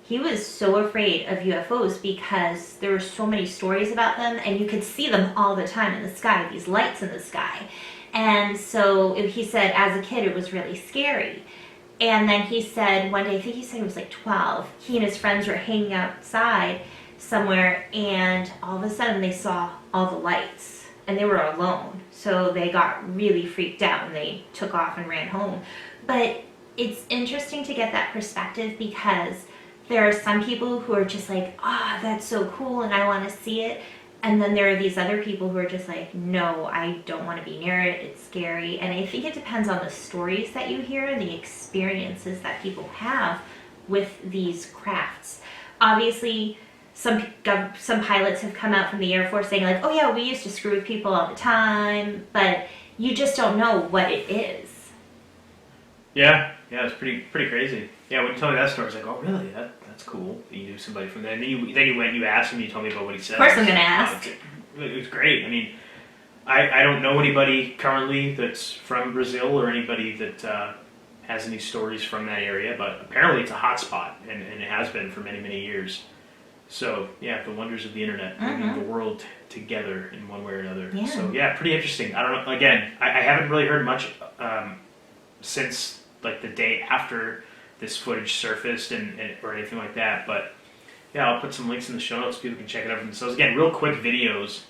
he was so afraid of UFOs because there were so many stories about them, and you could see them all the time in the sky, these lights in the sky. And so he said as a kid it was really scary. And then he said one day, I think he said he was like 12, he and his friends were hanging outside somewhere, and all of a sudden they saw all the lights, and they were alone. So they got really freaked out and they took off and ran home. But it's interesting to get that perspective, because there are some people who are just like, that's so cool and I want to see it. And then there are these other people who are just like, no, I don't want to be near it, it's scary. And I think it depends on the stories that you hear and the experiences that people have with these crafts. Obviously, some pilots have come out from the Air Force saying like, oh yeah, we used to screw with people all the time, but you just don't know what it is. Yeah, it's pretty crazy. Yeah, when you told me that story, I was like, oh really? That's cool. You knew somebody from there. And then you went, you asked him, you told me about what he said. Of course I'm going to ask. It was great. I mean, I don't know anybody currently that's from Brazil or anybody that has any stories from that area, but apparently it's a hot spot, and it has been for many, many years. So, yeah, the wonders of the internet, bringing the world together in one way or another. Yeah. So, yeah, pretty interesting. I don't know, again, I haven't really heard much since like the day after this footage surfaced or anything like that, but yeah, I'll put some links in the show notes so people can check it out for themselves. Again, real quick videos.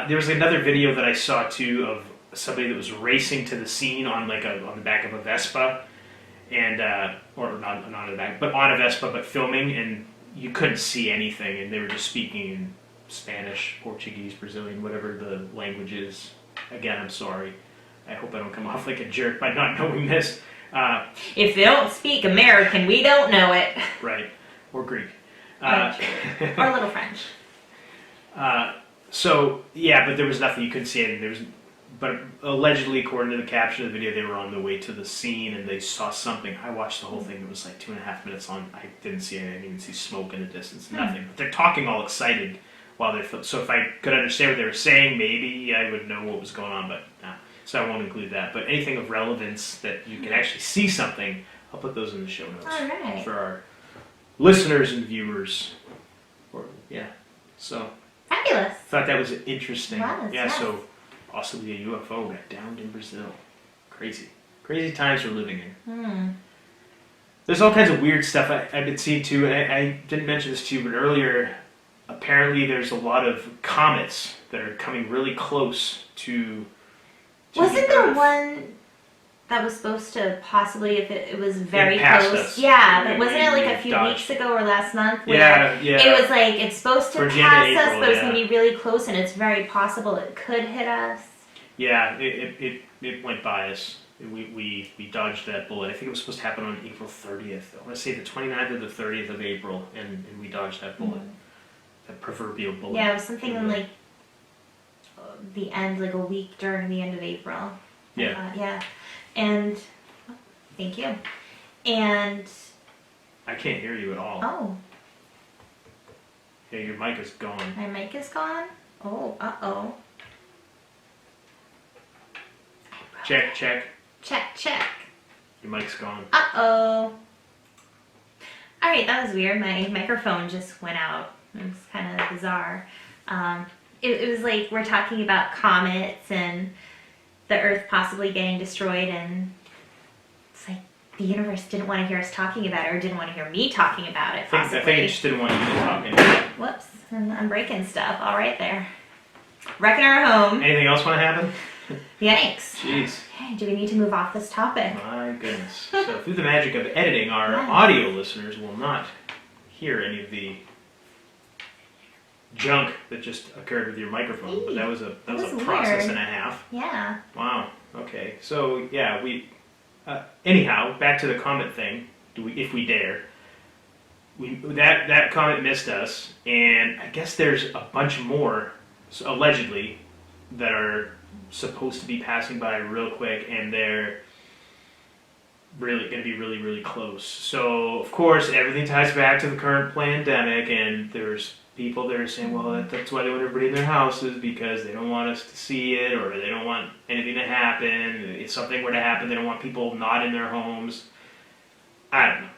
There was another video that I saw too of somebody that was racing to the scene on the back of a Vespa, and or not on the back, but on a Vespa, but filming, and you couldn't see anything, and they were just speaking in Spanish, Portuguese, Brazilian, whatever the language is. Again, I'm sorry. I hope I don't come off like a jerk by not knowing this. If they don't speak American, we don't know it. Right. Or Greek. Or a little French. So, yeah, but there was nothing, you couldn't see anything. But allegedly, according to the caption of the video, they were on the way to the scene and they saw something. I watched the whole thing. It was like 2.5 minutes long. I didn't see anything. I didn't even see smoke in the distance. Nothing. But they're talking all excited while they're so if I could understand what they were saying, maybe I would know what was going on, but so I won't include that. But anything of relevance that you can actually see something, I'll put those in the show notes All right. for our listeners and viewers. So Fabulous. thought that was interesting. Was, yes. So possibly a UFO got downed in Brazil. Crazy times we're living in. There's all kinds of weird stuff I've been seeing too. And I didn't mention this to you, but earlier, apparently there's a lot of comets that are coming really close to Wasn't the there Earth. one that was supposed to possibly, if it was very passed close? us. Yeah, but We- wasn't it like we a few dodged. weeks ago or last month? Where Yeah. It was like, it's supposed to Towards the pass end of us, April, but it's yeah. going to be really close, and it's very possible it could hit us. Yeah, it went by us. We dodged that bullet. I think it was supposed to happen on April 30th. I want to say the 29th or the 30th of April, and we dodged that bullet. That proverbial bullet. Yeah, it was something in like the end, like a week during the end of April. Yeah. Yeah. And, thank you. And, I can't hear you at all. oh, Yeah, your mic is gone. my mic is gone? Oh, uh-oh. Check. Check. Your mic's gone. Uh-oh. Alright, that was weird. My microphone just went out. It was kind of bizarre. It was like we're talking about comets and the Earth possibly getting destroyed, and it's like the universe didn't want to hear us talking about it, or didn't want to hear me talking about it, I possibly. think it just didn't want you to talk anymore. Whoops, and I'm breaking stuff. All right there. Wrecking our home. Anything else want to happen? Yikes. Jeez. Okay, do we need to move off this topic? My goodness. So through the magic of editing, our Yes. audio listeners will not hear any of the junk that just occurred with your microphone. But that was a process weird. and a half. Yeah. Wow. Okay. So yeah, we. Anyhow, back to the comet thing. If we dare. That comet missed us, and I guess there's a bunch more, allegedly, that are supposed to be passing by real quick, and they're really going to be really, really close. So, of course, everything ties back to the current pandemic, and there's people that are saying, well, that's why they want everybody in their houses, because they don't want us to see it, or they don't want anything to happen. If something were to happen, they don't want people not in their homes. I don't know.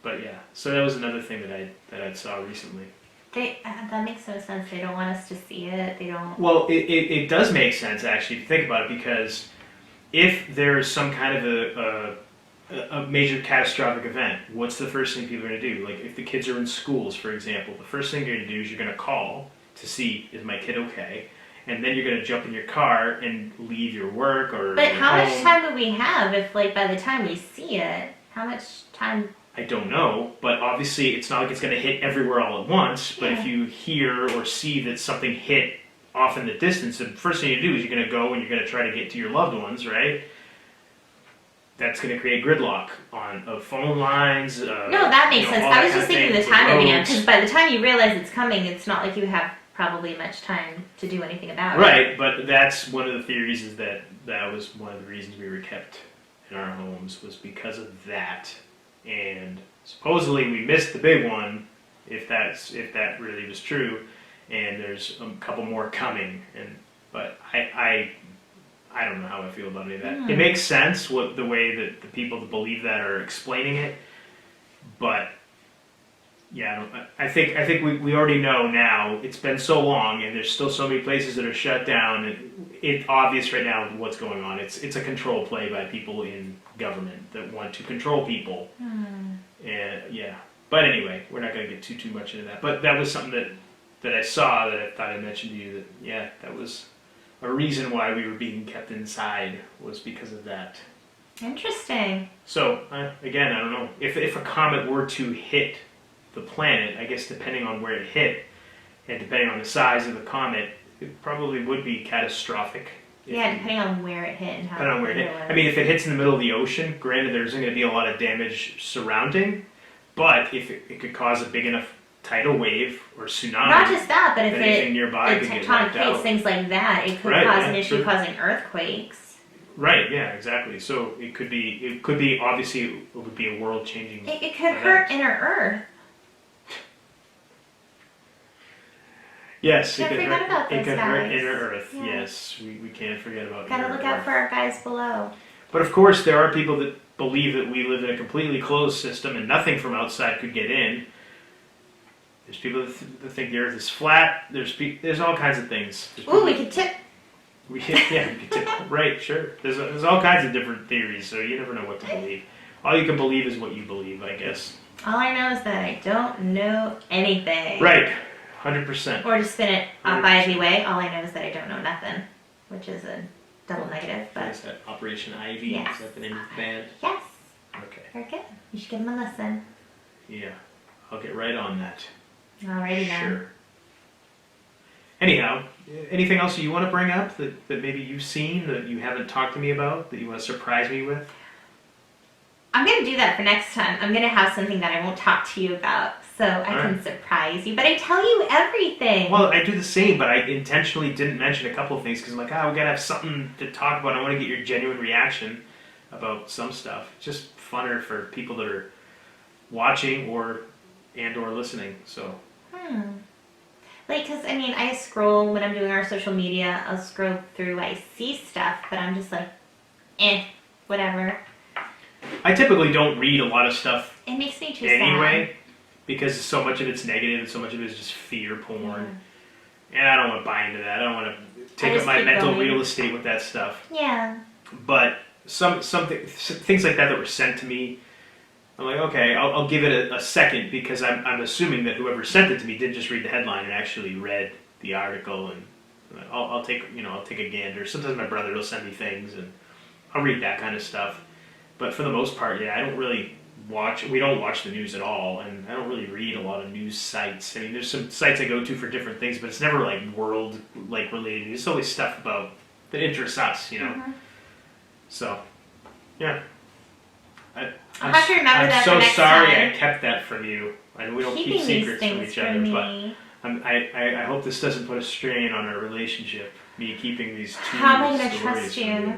But yeah, so that was another thing that I saw recently. That makes no sense. They don't want us to see it. They don't. Well, it does make sense, actually, if you think about it, because if there's some kind of a major catastrophic event, what's the first thing people are going to do? Like, if the kids are in schools, for example, the first thing you're going to do is you're going to call to see, is my kid okay? And then you're going to jump in your car and leave your work or But your how much home. time would we have if, like, by the time we see it, how much time? I don't know, but obviously it's not like it's going to hit everywhere all at once. But if you hear or see that something hit off in the distance, the first thing you do is you're going to go and you're going to try to get to your loved ones, right? That's going to create gridlock on phone lines. No, that makes sense. all I that was kind just of thinking thing, the time would be roads. because by the time you realize it's coming, it's not like you have probably much time to do anything about it. Right, but that's one of the theories, is that was one of the reasons we were kept in our homes, was because of that. And supposedly we missed the big one, if that really was true, and there's a couple more coming. But I don't know how I feel about any of that. It makes sense the way that the people that believe that are explaining it, but yeah, I think we already know now. It's been so long, and there's still so many places that are shut down. It's obvious right now what's going on. It's a control play by people in government that want to control people. And yeah, but anyway, we're not going to get too much into that. But that was something that I saw that I thought I mentioned to you. That yeah, that was a reason why we were being kept inside, was because of that. Interesting. So again, I don't know if a comet were to hit the planet. I guess depending on where it hit and depending on the size of the comet, it probably would be catastrophic. Yeah, depending on where it hit and how. Depending on where it hit. I mean, if it hits in the middle of the ocean, granted, there isn't going to be a lot of damage surrounding, but if it could cause a big enough tidal wave or tsunami, Not just that, but if anything it nearby could get tectonic wiped plates, out. things like that, it could Right, cause yeah, an issue sure. causing earthquakes. Right. Yeah. Exactly. So it could be. Obviously, it would be a world-changing. It could hurt inner Earth. Yes, Can't forget about it those could hurt guys. inner Earth. Yeah. Yes, we can't forget about Gotta inner look Earth. out for our guys below. But of course, there are people that believe that we live in a completely closed system and nothing from outside could get in. There's people that think the Earth is flat. There's all kinds of things. Ooh, we could tip. We could tip. Right, sure. There's all kinds of different theories, so you never know what to believe. All you can believe is what you believe, I guess. All I know is that I don't know anything. Right, 100%. Or to spin it Ivy way, all I know is that I don't know nothing, which is a double negative. What But is that? Operation Ivy? Yes. Is that the name of the band? yes, Okay. very good. You should give them a listen. Yeah, I'll get right on that. Alrighty then. Sure. Anyhow, anything else you want to bring up that maybe you've seen that you haven't talked to me about that you want to surprise me with? I'm going to do that for next time. I'm going to have something that I won't talk to you about so I can surprise you. But I tell you everything. Well, I do the same, but I intentionally didn't mention a couple of things because I'm like, we got to have something to talk about. I want to get your genuine reaction about some stuff. It's just funner for people that are watching or listening. So. Like, because, I mean, I scroll when I'm doing our social media. I'll scroll through, I see stuff, but I'm just like, whatever. I typically don't read a lot of stuff It makes me too anyway because so much of it's negative and so much of it is just fear porn. And I don't want to buy into that. I don't want to take up my mental real estate with that stuff. sad. Yeah. But things like that were sent to me, I'm like, okay, I'll give it a second because I'm assuming that whoever sent it to me didn't just read the headline and actually read the article, and I'll take a gander. Sometimes my brother will send me things and I'll read that kind of stuff. But for the most part, I don't really we don't watch the news at all, and I don't really read a lot of news sites. I mean, there's some sites I go to for different things, but it's never like world related. It's always stuff about that interests us, So, yeah. I'll have to remember that for next I'm so sorry time. I kept that from you. I know we don't Keeping keep secrets these from things each other, me. but I hope this doesn't put a strain on our relationship. Me keeping these two How am I going to stories trust from you?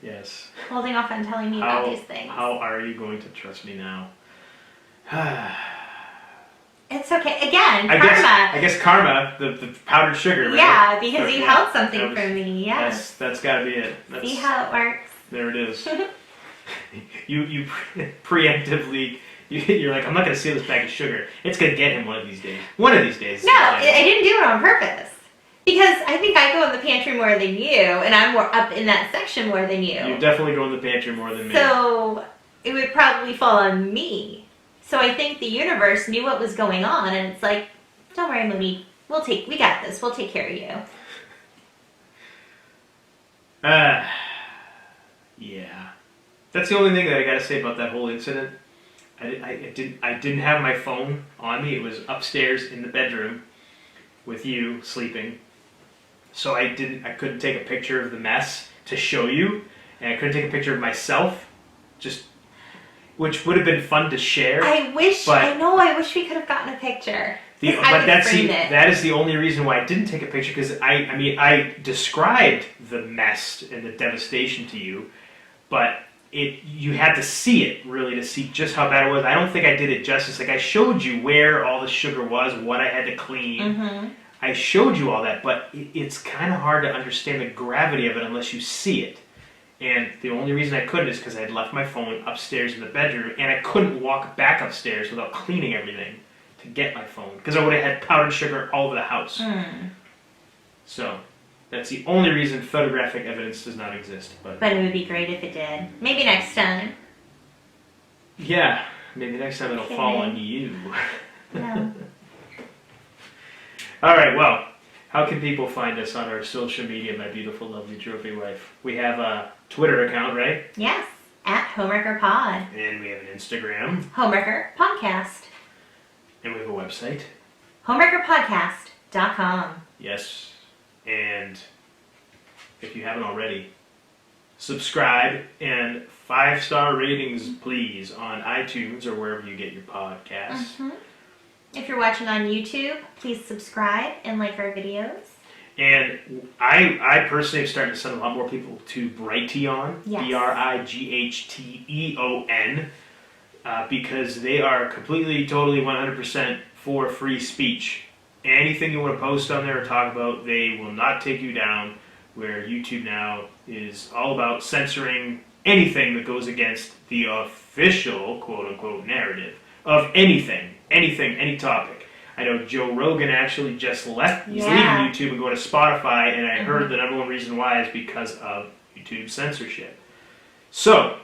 Yes. Holding off on telling me about these things. How are you going to trust me now? It's okay. Again, karma. I guess karma, the powdered sugar, right? Yeah, because you held something from me. Yes. That's got to be it. See how it works. There it is. you preemptively, you're like, I'm not going to steal this bag of sugar. It's going to get him one of these days. One of these days. No, I didn't do it on purpose. Because I think I go in the pantry more than you, and I'm more up in that section more than you. You definitely go in the pantry more than me. So it would probably fall on me. So I think the universe knew what was going on, and it's like, don't worry, Monique. We got this. We'll take care of you. Yeah. That's the only thing that I got to say about that whole incident. I didn't have my phone on me. It was upstairs in the bedroom with you sleeping. So I couldn't take a picture of the mess to show you, and I couldn't take a picture of myself, which would have been fun to share. I wish we could have gotten a picture. That is the only reason why I didn't take a picture, because I described the mess and the devastation to you, but you had to see it really to see just how bad it was. I don't think I did it justice. Like, I showed you where all the sugar was, what I had to clean. Mm-hmm. I showed you all that, but it's kind of hard to understand the gravity of it unless you see it. And the only reason I couldn't is because I had left my phone upstairs in the bedroom, and I couldn't walk back upstairs without cleaning everything to get my phone, because I would have had powdered sugar all over the house. So that's the only reason photographic evidence does not exist. But it would be great if it did. Maybe next time. Yeah, maybe next time it'll fall on you. No. All right, well, how can people find us on our social media, my beautiful, lovely trophy wife? We have a Twitter account, right? Yes, at Homewrecker Pod. And we have an Instagram. Homewrecker Podcast. And we have a website. Homewreckerpodcast.com. Yes, and if you haven't already, subscribe and 5-star ratings, please, on iTunes or wherever you get your podcasts. Mm-hmm. If you're watching on YouTube, please subscribe and like our videos. And I personally am starting to send a lot more people to Brighteon, yes. Brightheon, because they are completely, totally, 100% for free speech. anything you want to post on there or talk about, they will not take you down. Where YouTube now is all about censoring anything that goes against the official quote-unquote narrative of anything, any topic. I know Joe Rogan actually just left. He's leaving YouTube and going to Spotify, and I heard the number one reason why is because of YouTube censorship. So,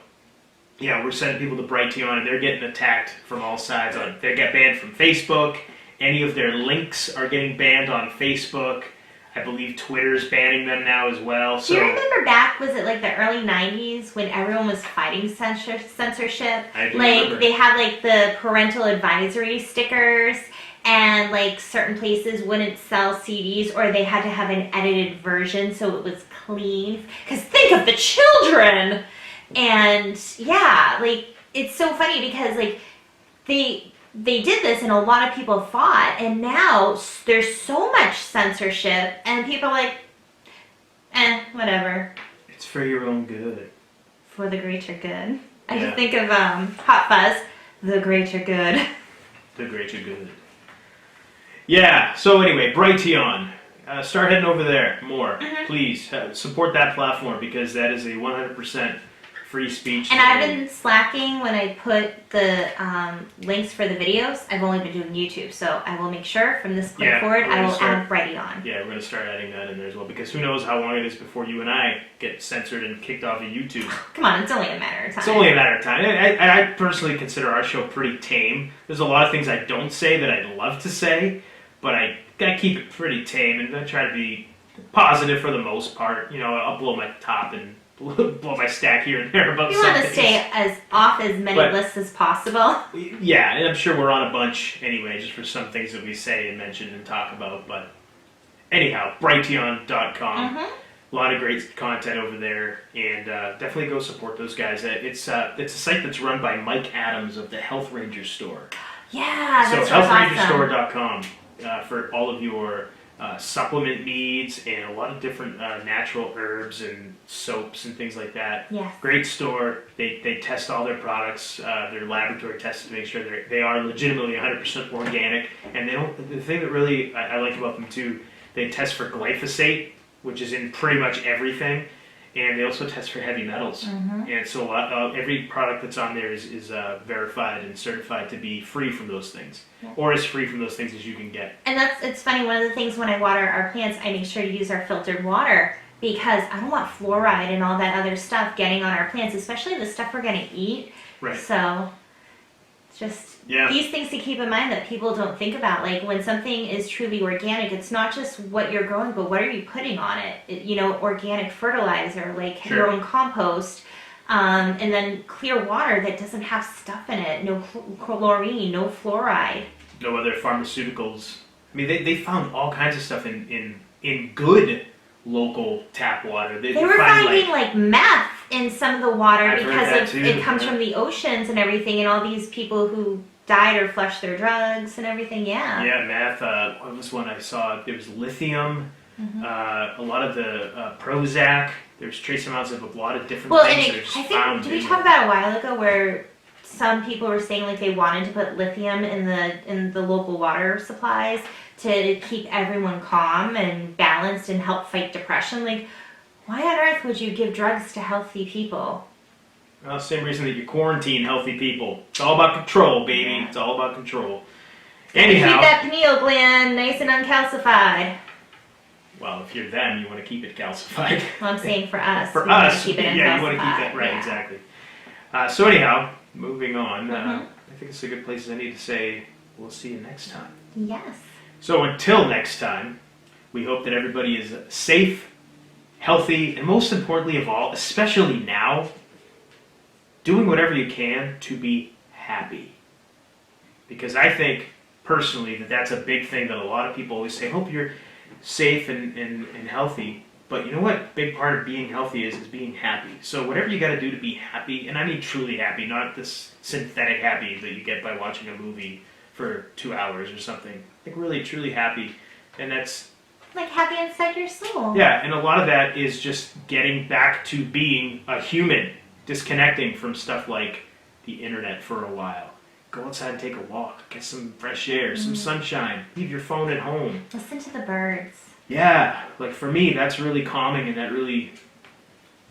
yeah, we're sending people to Brighteon, and they're getting attacked from all sides. They get banned from Facebook. Any of their links are getting banned on Facebook. I believe Twitter's banning them now as well. So, do you remember back, was it like the early 90s when everyone was fighting censorship? I do like, remember. they had like the parental advisory stickers, and like certain places wouldn't sell CDs, or they had to have an edited version so it was clean. Because think of the children! And yeah, like, it's so funny because like they did this and a lot of people fought, and now there's so much censorship and people are like, whatever. It's for your own good. For the greater good. I just think of Hot Fuzz, the greater good. The greater good. Yeah, so anyway, Brighteon. Start heading over there more. Please support that platform because that is a 100% free speech. And I've been slacking when I put the links for the videos. I've only been doing YouTube, so I will make sure from this point forward I will add Brighteon. Yeah, we're going to start adding that in there as well because who knows how long it is before you and I get censored and kicked off of YouTube. Come on, it's only a matter of time. It's only a matter of time. I personally consider our show pretty tame. There's a lot of things I don't say that I'd love to say, but I keep it pretty tame and I try to be positive for the most part. You know, I'll blow my top and blow my stack here and there about you something. You want to stay as off as many lists as possible. Yeah, and I'm sure we're on a bunch anyway, just for some things that we say and mention and talk about. But anyhow, Brighteon.com. A lot of great content over there, and definitely go support those guys. It's a site that's run by Mike Adams of the Health Ranger store. Yeah, that's so awesome. healthrangerstore.com for all of your supplement needs and a lot of different natural herbs and soaps and things like that. Yes. Great store. They test all their products. They're laboratory tested to make sure they are legitimately 100% organic. And they don't. The thing that really I like about them too, they test for glyphosate, which is in pretty much everything. And they also test for heavy metals. And so every product that's on there is verified and certified to be free from those things. Or as free from those things as you can get. And it's funny, one of the things when I water our plants, I make sure to use our filtered water because I don't want fluoride and all that other stuff getting on our plants, especially the stuff we're going to eat. Right. So, just these things to keep in mind that people don't think about. Like, when something is truly organic, it's not just what you're growing, but what are you putting on it? You know, organic fertilizer, like your own compost, and then clear water that doesn't have stuff in it. No chlorine, no fluoride. No other pharmaceuticals. I mean, they found all kinds of stuff in good local tap water. They were finding like meth in some of the water because it comes from the oceans and everything, and all these people who died or flushed their drugs and everything. Yeah, meth. What was one I saw? There was lithium, a lot of the Prozac. There's trace amounts of a lot of different things that are just found. Did we talk about a while ago where some people were saying like they wanted to put lithium in the local water supplies to keep everyone calm and balanced and help fight depression? Like, why on earth would you give drugs to healthy people? Well, same reason that you quarantine healthy people. It's all about control, baby. Yeah. It's all about control. Anyhow, keep that pineal gland nice and uncalcified. Well, if you're them, you want to keep it calcified. Well, I'm saying for us. For us, keep it you want to keep it right, exactly. So anyhow, moving on. I think it's a good place as any to say we'll see you next time. Yes. So until next time, we hope that everybody is safe, healthy, and most importantly of all, especially now, doing whatever you can to be happy. Because I think, personally, that that's a big thing that a lot of people always say, hope you're safe and healthy. But you know what? A big part of being healthy is being happy. So whatever you got to do to be happy, and I mean truly happy, not this synthetic happy that you get by watching a movie for 2 hours or something. I think really, truly happy. And that's... like happy inside your soul. Yeah, and a lot of that is just getting back to being a human. Disconnecting from stuff like the internet for a while. Go outside and take a walk. Get some fresh air, some sunshine. Leave your phone at home. Listen to the birds. Yeah, like for me, that's really calming and that really,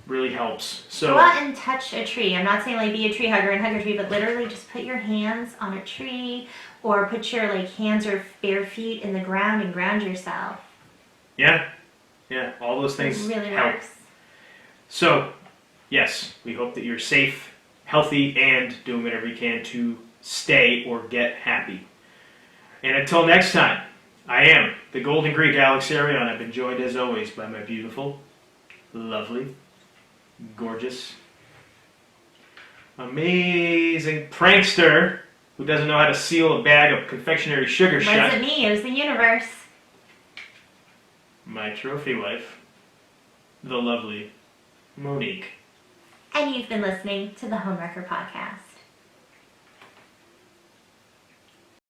really helps. So go out and touch a tree. I'm not saying like be a tree hugger and hug a tree, but literally just put your hands on a tree or put your like hands or bare feet in the ground and ground yourself. Yeah, all those things It really help. works. So, yes, we hope that you're safe, healthy, and doing whatever you can to stay or get happy. And until next time, I am the Golden Greek Alex Arion. I've been joined as always by my beautiful, lovely, gorgeous, amazing prankster who doesn't know how to seal a bag of confectionery sugar It shut. wasn't me, it was the universe. My trophy wife, the lovely Monique. And you've been listening to the Homewrecker Podcast.